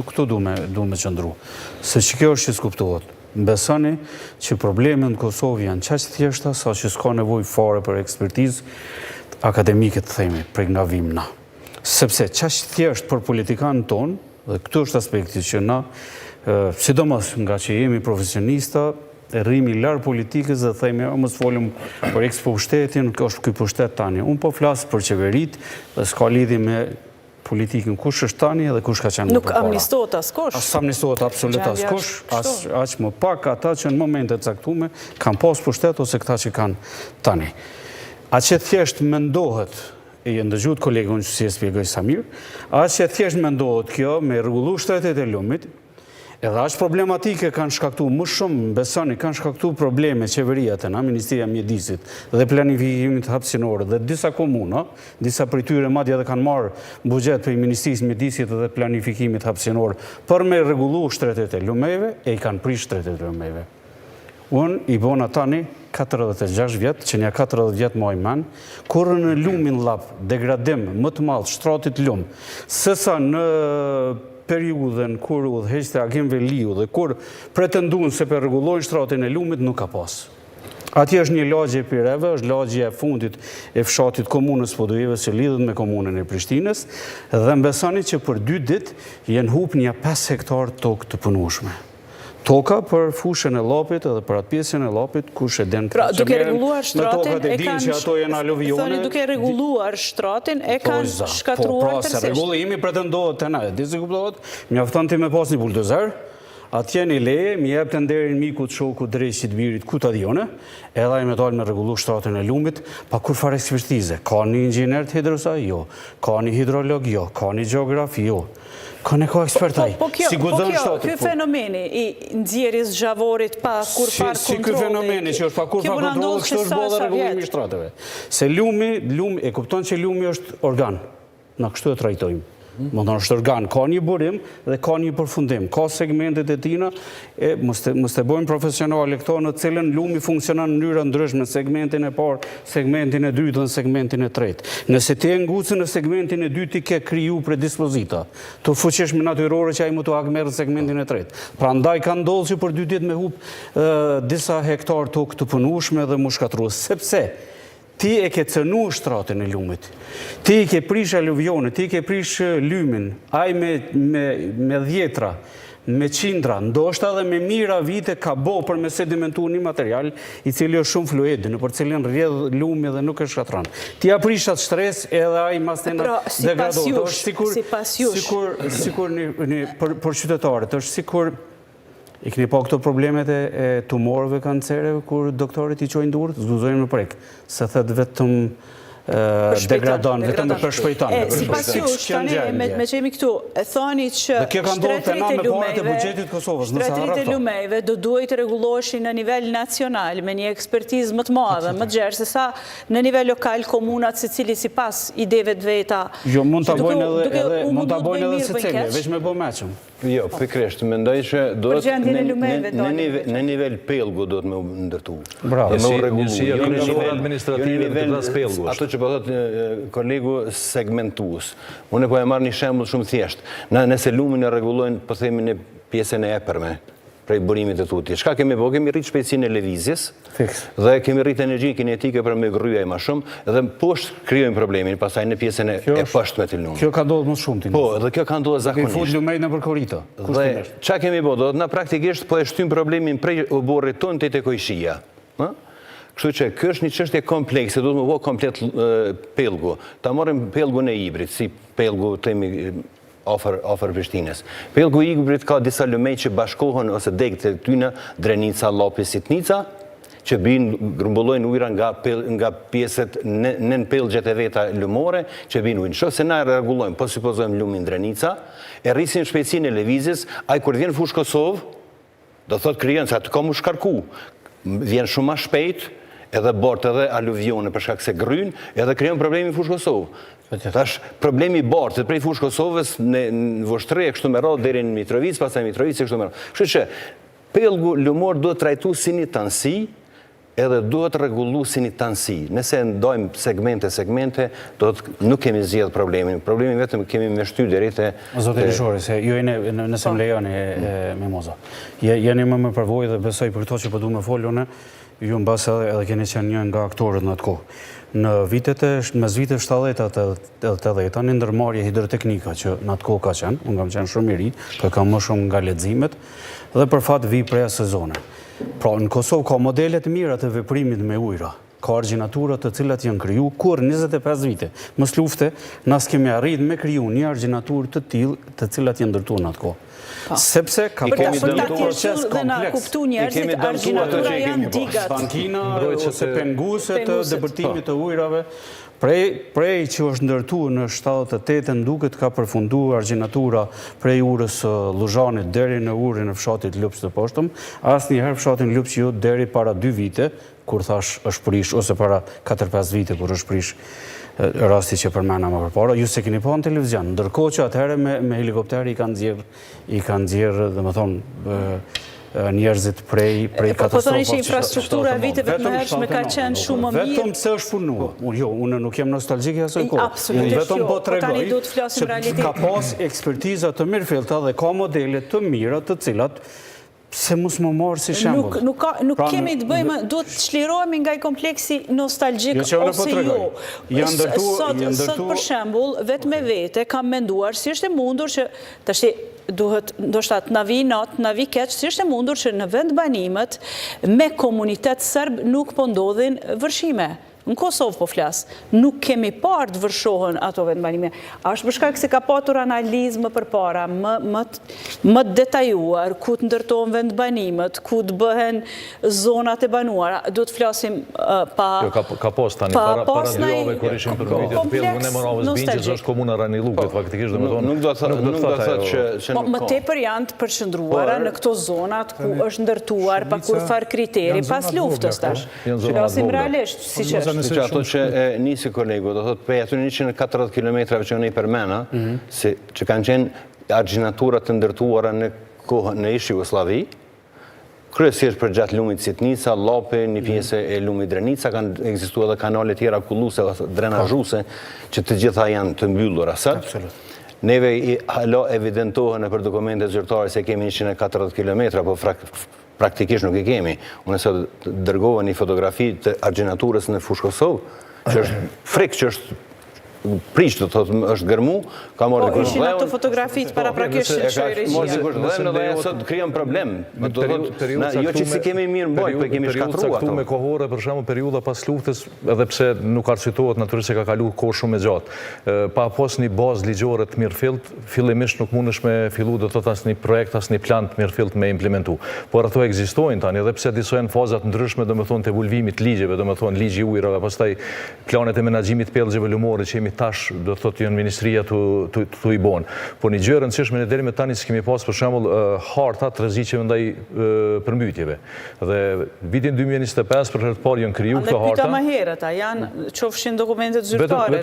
këtu du me qëndru. Se që kjo është që s'kuptohet. Besoni që problemet në Kosovë janë qaq thjeshta sa që s'ka nevojë fare për ekspertizë akademike të themi, për nga vim na. Sepse qaq thjesht për politikanët tonë, dhe këtu është aspekti që na, sidomos nga që jemi profesionista, rrimi larë politikës dhe thejme, mos folëm për ekspo pushtetin, është këj pushtet tani. Unë po flasë për qeverit dhe s'ka lidhi me politikën kush është tani dhe kush ka qenë më përpara. Nuk amnistohet askush. As amnistohet absolut askush, aq më pak ata që në momentet caktume kanë pas pushtet ose këta që kanë tani. A që thjesht mendohet, e ndëgjut kolegun që si e spjegoj Samir, a që thjesht mendohet kjo me rregullu shtretet e lumit, edhe ashtë problematike kanë shkaktu më shumë, besoni, kanë shkaktu probleme qeverijat e na, Ministria Mjedisit dhe planifikimit hapësinore dhe disa komuna, disa prej tyre madje edhe kanë marrë buxhet për Ministrisë Mjedisit dhe planifikimit hapësinore për me rregullu shtretet e lumeve e i kanë prish shtretet e lumeve. Unë i bona tani 46 vjetë, që nja 40 vjetë më ajman, kur në lumin lap degradim më të madh shtratit lum, sësa në periudhen kur udhëheqësit e agimve liu dhe kur pretendun se për rregullojnë shtratin e lumit, nuk ka pas. Atje është një lagje e pireve, është lagje e fundit e fshatit komunës Podujeve që lidhet me komunën e Prishtinës dhe mbesoni që për 2 ditë jenë hup një 5 hektar tokë të punueshme. Toka për fushën e Llapit edhe për atë pjesën e Llapit kush e den pra, duke rregulluar shtratin e kanë që ato janë aluvione. Thoni duke rregulluar shtratin e kanë shkatruar tërësisht. Se rregullimi pretendohet te na, di se kuptohet, mjafton ti me pas një buldozer, atje një leje, mi jep të nderin mikut shokut drejqit birit ku ta dione, edhe ai me dalë me rregullu shtratin e lumit, pa kur fare ekspertize. Ka një inxhinier të hidrosa? Jo. Ka një hidrolog? Jo. Ka një geograf? Jo. Ka ekspertaj. Po kjo fenomeni i nxjerrjes zgjavorit pa kur far kontrolli. Si ky fenomeni që është pa kur far kontrolli, kështu është bolla rregullimi i shtrateve. Se lumi e kupton që lumi është organ. Na kështu e trajtojmë. Më në është organ, ka një burim dhe ka një përfundim. Ka segmentet e tina, mos të bojmë profesionale këto në cilën lumi funksionon në mënyra ndryshme, segmentin e parë, segmentin e dytë dhe segmentin e tretë. Nëse ti e ngucën në segmentin e dytë, ti ke kriju predispozita. Të fuqishme natyrore që ai më të akmerë segmentin e tretë. Pra ndaj ka ndodhur që për 2 ditë me hup disa hektar tokë të punueshme dhe mu shkatrues. Sepse ti e ke cënu shtratin e lumit, ti i ke prish aluvionet, ti i ke prish lymin, aj me dhjetra, me qindra, ndoshta dhe me mira vite ka bo për me sedimentu një material i cili është shumë fluid, në për cilin rrjedh lumi dhe nuk e shkatran. Ti a prish atë shtres edhe aj mas të degradohet. Sikur për qytetarët, është sikur i keni pa këto problemet e tumorëve kancereve, kur doktorit i qojnë durët, zguzojnë më prek, se thëtë vetëm degradon, vetëm për shpejton. Si pas jush, tani me që jemi këtu, e thoni që shtretrit e lumejve do duhet rregulloheshin në nivel nacional, me një ekspertizë më të madhe, më të gjerë, se sa në nivel lokal komunat se cili si pas ideve të veta. Jo, mund të bojnë edhe se cili, veç me bo meqëm. Jo, pikrisht, mendoj që në nivel pelgu do të me ndërtu. Bravo. Ato që po thotë kolegu segmentues. Unë po e marrë një shembull shumë thjesht. Nëse lumin e rregullojnë, po themi në pjesën e epërme, prej burimit të tuti. Çka kemi bëu? Kemi rrit shpejtësinë e lëvizjes dhe kemi rrit energjinë kinetike për me gryej më shumë dhe poshtë krijojmë problemin pastaj në pjesën e poshtme të lumit. Kjo ka ndodhur më shumë ti. Po, dhe kjo ka ndodhur zakonisht. Fut lumej nëpër korrito. Dhe çka kemi bëu? Do të na praktikisht po e shtym problemin prej oborrit ton te koishia. Kështu që kjo është një çështje komplekse, duhet të bëhet komplet pellgu. Ta marrim pellgun e Ibrit, si pellgu themi ofër Prishtinës. Pellgu i Ibrit ka disa lumej që bashkohen ose degët e tyne Drenica, Llapi, Sitnica, që grumbullojnë ujra nga pjesët nën pellgjet e veta lumore, që bin ujnë. Shoh se na rregullojmë, po supozojmë lumin Drenica, e rrisin shpejtësinë e lëvizjes, ai kur vjen fushë Kosovë, do thotë krijon se atë ka mu shkarku. Vjen shumë më shpejt, edhe bart edhe aluvione për shkak se gryn, edhe krijon problemi në fushë Kosovë. Tash problemi i bartit prej fushë Kosovës në Voshtrë kështu me radhë deri në Mitrovic, pastaj Mitrovic kështu me radhë. Kështu që pellgu lumor duhet trajtuar si një tansi edhe duhet rregullu si një tansi. Nëse ndojmë segmente, nuk kemi zgjedhë problemin. Problemin vetëm kemi me shty deri te... Zotë Lishori, se ju jeni, nëse më lejoni, Mimoza, jeni më përvojë dhe besoj për këto që po du me folune, ju në basë edhe keni qenë një nga aktorët në atë kohë. Në mes viteve 70 dhe 80 një ndërmarrje hidroteknika që në atë kohë ka qenë, unë kam qenë shumë i ri, kam më shumë nga leximet, dhe për fat vi prej sezone. Pra, në Kosovë ka modelet mira të veprimit me ujra, ka argjinaturat të cilat janë kriju, kur 25 vite, mos lufte, nas kemi arrit me kriju një argjinatur të tillë të cilat janë ndërtuar në atë kohë. Sepse ka dëmtuar proces kompleks. Dhe na kuptu njerëzit, argjinatura janë digat. Bankina ose penguset të depërtimit të ujrave. Prej që është ndërtu në 78 duket ka përfundu argjinatura prej urës Luzhanit deri në urën e fshatit Lupës të poshtëm, asë njëherë fshatin Lupës ju deri para 2 vite, kur thash është prish, ose para 4-5 vite, kur është prish rasti që përmena më përpara, ju se keni po në televizion, ndërkohë që atëherë me helikopteri i kanë zjerë, dhe më thonë, njerëzit prej katastrofat. Po thoni që infrastruktura e viteve të mëhershme ka qenë shumë më mirë. Vetëm se është punu. Jo, unë nuk jem nostalgjik e asoj kohë. Absolutisht jo. Vetëm po të Tani duhet të flasim realitet. Ka pas ekspertiza të mirëfillta dhe ka modele të mira të cilat se mos më marë si shembull. Nuk kemi të bëjmë, duhet të çlirohemi nga i kompleksi nostalgjik ose jo. Sot për shembull, vetë me vete kam menduar si është e mundur që tash duhet ndoshta të na vi natë, na vi keq, si është e mundur që në vend banimet me komunitet serb nuk po ndodhin vërshime. Në Kosovë po flas, nuk kemi parë të vërshohen ato vendbanime. Është për shkak se ka patur analizë më përpara, më detajuar, ku të ndërtohen vendbanimet, ku të bëhen zonat e banuara. Duhet të flasim pa... Ka pas tani, para 2 javë kur ishim për vitet të pellgu në Moravës Bingjës, është komuna Ranilukët, faktikisht dhe më thonë... Nuk do të thotë që nuk më tepër janë të përshëndruara në këto zonat ku është ndërtuar pa kur farë kriteri pas luftës tash. Flasim realisht, si që që ato që nisi kolegu, do thotë prej aty 140 kilometrave që unë i përmena, që kanë qenë argjinaturat të ndërtuara në ish Jugosllavi, kryesisht për gjatë lumit Sitnica, Llopi, një pjesë e lumit Drenica, kanë ekzistuar edhe kanale tjera kulluse ose drenazhuse, që të gjitha janë të mbyllura sot. Neve halo evidentohen për dokumente zyrtare se kemi 140 kilometra, po praktikisht nuk i kemi. Unë se dërgova një fotografi të argjinaturës në Fushë Kosovë, që është frikë, që është prish të thotë është gërmu, ka morë dikush ishin ato fotografit para prakisht që shojri që morë dikush dhe e sot krijon problem. Jo që si kemi mirë mbojt, për kemi shkatrua ato. Me kohore, për shembull periudha pas luftës, edhe pse nuk arsitohet natyrisht se ka kaluar kohë shumë e gjatë. Pa pas një bazë ligjore të mirëfillt, fillimisht nuk mundesh me fillu do të thotë asnjë projekt, asnjë plan të mirëfillt me implementu. Por ato ekzistojnë tani, edhe pse disa janë faza të ndryshme, domethënë të evolvimit të ligjeve, domethënë ligji i ujrave, pastaj planet e menaxhimit të pellgjeve lumore që tash do të thotë janë ministria të i bon. Po një gjë e rëndësishme në deri me tani s'kemi pas për shembull harta të rreziqeve ndaj përmbytjeve. Dhe vitin 2025 për herë të parë janë kriju këto harta. Andaj pyeta më herët, janë qofshin dokumentet zyrtare.